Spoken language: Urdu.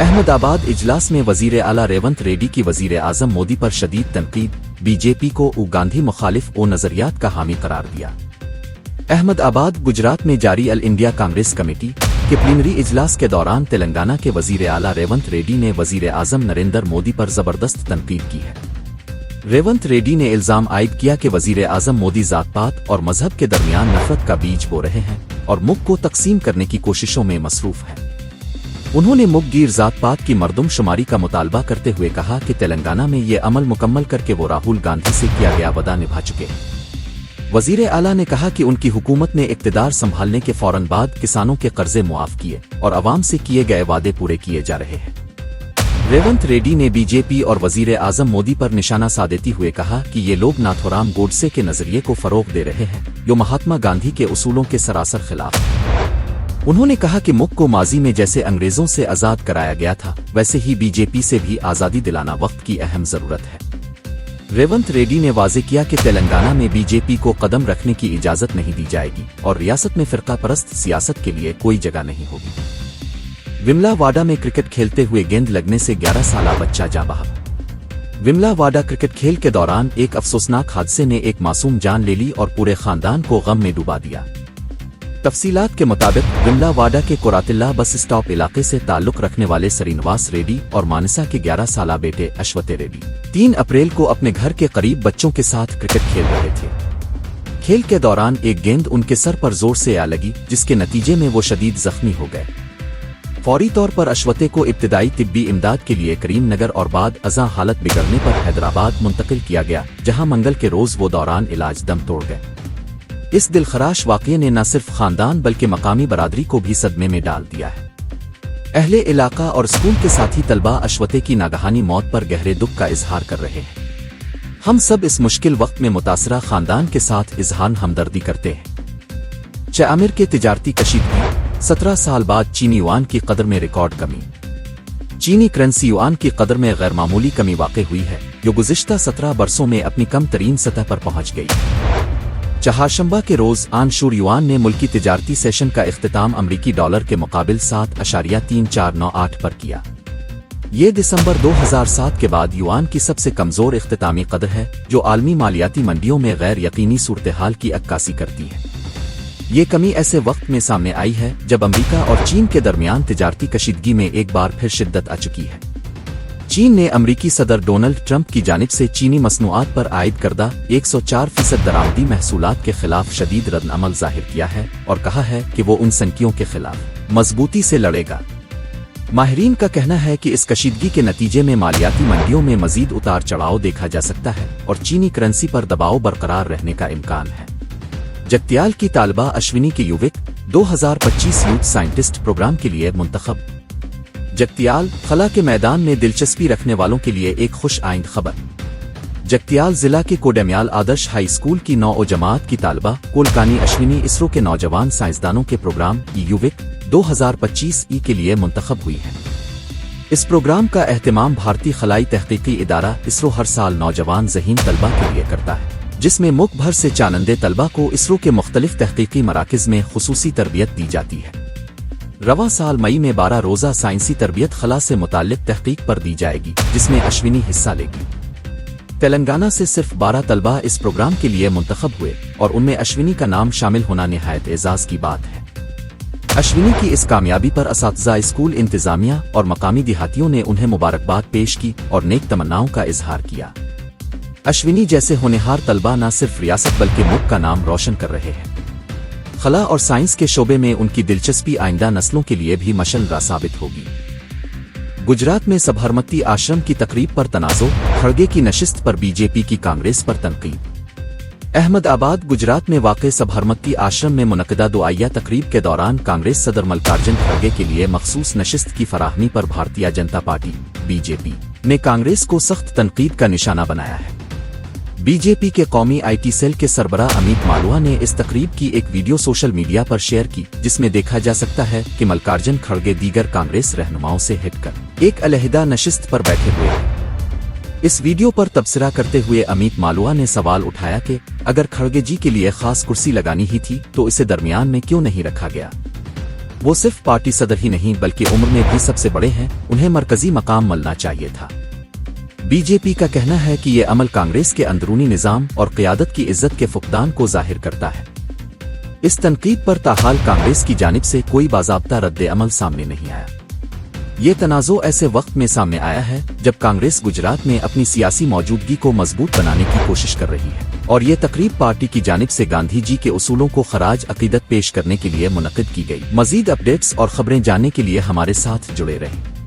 احمد آباد اجلاس میں وزیر اعلیٰ ریونت ریڈی کی وزیر اعظم مودی پر شدید تنقید، بی جے پی کو گاندھی مخالف نظریات کا حامی قرار دیا۔ احمد آباد گجرات میں جاری آل انڈیا کانگریس کمیٹی کے پلینری اجلاس کے دوران تلنگانہ کے وزیر اعلیٰ ریونت ریڈی نے وزیر اعظم نریندر مودی پر زبردست تنقید کی ہے۔ ریونت ریڈی نے الزام عائد کیا کہ وزیر اعظم مودی ذات پات اور مذہب کے درمیان نفرت کا بیج بو رہے ہیں اور ملک کو تقسیم کرنے کی کوششوں میں مصروف ہیں۔ انہوں نے ملک گیر ذات پات کی مردم شماری کا مطالبہ کرتے ہوئے کہا کہ تلنگانہ میں یہ عمل مکمل کر کے وہ راہل گاندھی سے کیا گیا وعدہ نبھا چکے ہیں۔ وزیر اعلیٰ نے کہا کہ ان کی حکومت نے اقتدار سنبھالنے کے فوراً بعد کسانوں کے قرضے معاف کیے اور عوام سے کیے گئے وعدے پورے کیے جا رہے ہیں۔ ریونت ریڈی نے بی جے پی اور وزیر اعظم مودی پر نشانہ سادھتے ہوئے کہا کہ یہ لوگ ناتھورام گوڈسے کے نظریے کو فروغ دے رہے ہیں جو مہاتما گاندھی کے اصولوں کے سراسر خلاف ہے۔ انہوں نے کہا کہ ملک کو ماضی میں جیسے انگریزوں سے آزاد کرایا گیا تھا ویسے ہی بی جے پی سے بھی آزادی دلانا وقت کی اہم ضرورت ہے۔ ریونت ریڈی نے واضح کیا کہ تلنگانہ میں بی جے پی کو قدم رکھنے کی اجازت نہیں دی جائے گی اور ریاست میں فرقہ پرست سیاست کے لیے کوئی جگہ نہیں ہوگی۔ وملا واڈا میں کرکٹ کھیلتے ہوئے گیند لگنے سے 11 سالہ بچہ جاں بحق۔ وملا واڈا کرکٹ کھیل کے دوران ایک افسوسناک حادثے نے ایک معصوم جان لے لی اور پورے خاندان کو غم میں ڈوبا دیا۔ تفصیلات کے مطابق وملا واڈا کے کوراتلہ بس اسٹاپ علاقے سے تعلق رکھنے والے سرینواس ریڈی اور مانسا کے 11 سالہ بیٹے اشوتے ریڈی 3 اپریل کو اپنے گھر کے قریب بچوں کے ساتھ کرکٹ کھیل رہے تھے۔ کھیل کے دوران ایک گیند ان کے سر پر زور سے آ لگی جس کے نتیجے میں وہ شدید زخمی ہو گئے۔ فوری طور پر اشوتے کو ابتدائی طبی امداد کے لیے کریم نگر اور بعد ازاں حالت بگڑنے پر حیدرآباد منتقل کیا گیا جہاں منگل کے روز وہ دوران علاج دم توڑ گئے۔ اس دلخراش واقعے نے نہ صرف خاندان بلکہ مقامی برادری کو بھی صدمے میں ڈال دیا ہے۔ اہل علاقہ اور اسکول کے ساتھی طلبہ اشوتے کی ناگہانی موت پر گہرے دکھ کا اظہار کر رہے ہیں۔ ہم سب اس مشکل وقت میں متاثرہ خاندان کے ساتھ اظہار ہمدردی کرتے ہیں۔ چامر کے تجارتی کشیدگی، 17 سال بعد چینی یوان کی قدر میں ریکارڈ کمی۔ چینی کرنسی یوان کی قدر میں غیر معمولی کمی واقع ہوئی ہے جو گزشتہ 17 برسوں میں اپنی کم ترین سطح پر پہنچ گئی۔ چہارشنبہ کے روز آنشور یوان نے ملکی تجارتی سیشن کا اختتام امریکی ڈالر کے مقابل 7.3498 پر کیا۔ یہ دسمبر 2007 کے بعد یوان کی سب سے کمزور اختتامی قدر ہے جو عالمی مالیاتی منڈیوں میں غیر یقینی صورتحال کی عکاسی کرتی ہے۔ یہ کمی ایسے وقت میں سامنے آئی ہے جب امریکہ اور چین کے درمیان تجارتی کشیدگی میں ایک بار پھر شدت آ چکی ہے۔ چین نے امریکی صدر ڈونلڈ ٹرمپ کی جانب سے چینی مصنوعات پر عائد کردہ 104% درآمدی محصولات کے خلاف شدید رد عمل ظاہر کیا ہے اور کہا ہے کہ وہ ان سنکیوں کے خلاف مضبوطی سے لڑے گا۔ ماہرین کا کہنا ہے کہ اس کشیدگی کے نتیجے میں مالیاتی منڈیوں میں مزید اتار چڑھاؤ دیکھا جا سکتا ہے اور چینی کرنسی پر دباؤ برقرار رہنے کا امکان ہے۔ جگتیال کی طالبہ اشونی کے یووک 2025 یوتھ سائنٹسٹ پروگرام کے لیے منتخب۔ جگتیال خلا کے میدان میں دلچسپی رکھنے والوں کے لیے ایک خوش آئند خبر۔ جگتیال ضلع کے کوڈیمیال آدرش ہائی اسکول کی 9 جماعت کی طالبہ کولکانی اشونی اسرو کے نوجوان سائنسدانوں کے پروگرام یووک 2025 کے لیے منتخب ہوئی ہے۔ اس پروگرام کا اہتمام بھارتی خلائی تحقیقی ادارہ اسرو ہر سال نوجوان ذہین طلبہ کے لیے کرتا ہے جس میں ملک بھر سے چانندے طلبہ کو اسرو کے مختلف تحقیقی مراکز میں خصوصی تربیت دی جاتی ہے۔ رواں سال مئی میں 12 روزہ سائنسی تربیت خلا سے متعلق تحقیق پر دی جائے گی جس میں اشونی حصہ لے گی۔ تلنگانہ سے صرف 12 طلبہ اس پروگرام کے لیے منتخب ہوئے اور ان میں اشونی کا نام شامل ہونا نہایت اعزاز کی بات ہے۔ اشونی کی اس کامیابی پر اساتذہ، اسکول انتظامیہ اور مقامی دیہاتیوں نے انہیں مبارکباد پیش کی اور نیک تمناؤں کا اظہار کیا۔ اشونی جیسے ہونہار طلبہ نہ صرف ریاست بلکہ ملک کا نام روشن کر رہے ہیں۔ خلا اور سائنس کے شعبے میں ان کی دلچسپی آئندہ نسلوں کے لیے بھی مشعل راہ ثابت ہوگی۔ گجرات میں سبرمتی آشرم کی تقریب پر تنازع، کھڑگے کی نشست پر بی جے پی کی کانگریس پر تنقید۔ احمد آباد گجرات میں واقع سبرمتی آشرم میں منعقدہ دعائیہ تقریب کے دوران کانگریس صدر ملکارجن کھڑگے کے لیے مخصوص نشست کی فراہمی پر Bharatiya Janata party B J پی نے کانگریس کو سخت تنقید کا نشانہ بنایا ہے۔ بی جے پی کے قومی آئی ٹی سیل کے سربراہ امیت مالوہ نے اس تقریب کی ایک ویڈیو سوشل میڈیا پر شیئر کی جس میں دیکھا جا سکتا ہے کہ ملکارجن کھڑگے دیگر کانگریس رہنماؤں سے ہٹ کر ایک علیحدہ نشست پر بیٹھے ہوئے ہیں۔ اس ویڈیو پر تبصرہ کرتے ہوئے امیت مالوہ نے سوال اٹھایا کہ اگر کھڑگے جی کے لیے خاص کرسی لگانی ہی تھی تو اسے درمیان میں کیوں نہیں رکھا گیا۔ وہ صرف پارٹی صدر ہی نہیں بلکہ عمر میں بھی سب سے بڑے ہیں، انہیں مرکزی مقام ملنا چاہیے تھا۔ بی جے پی کا کہنا ہے کہ یہ عمل کانگریس کے اندرونی نظام اور قیادت کی عزت کے فقدان کو ظاہر کرتا ہے۔ اس تنقید پر تاحال کانگریس کی جانب سے کوئی باضابطہ رد عمل سامنے نہیں آیا۔ یہ تنازع ایسے وقت میں سامنے آیا ہے جب کانگریس گجرات میں اپنی سیاسی موجودگی کو مضبوط بنانے کی کوشش کر رہی ہے، اور یہ تقریب پارٹی کی جانب سے گاندھی جی کے اصولوں کو خراج عقیدت پیش کرنے کے لیے منعقد کی گئی۔ مزید اپڈیٹس اور خبریں جاننے کے لیے ہمارے ساتھ جڑے رہیں۔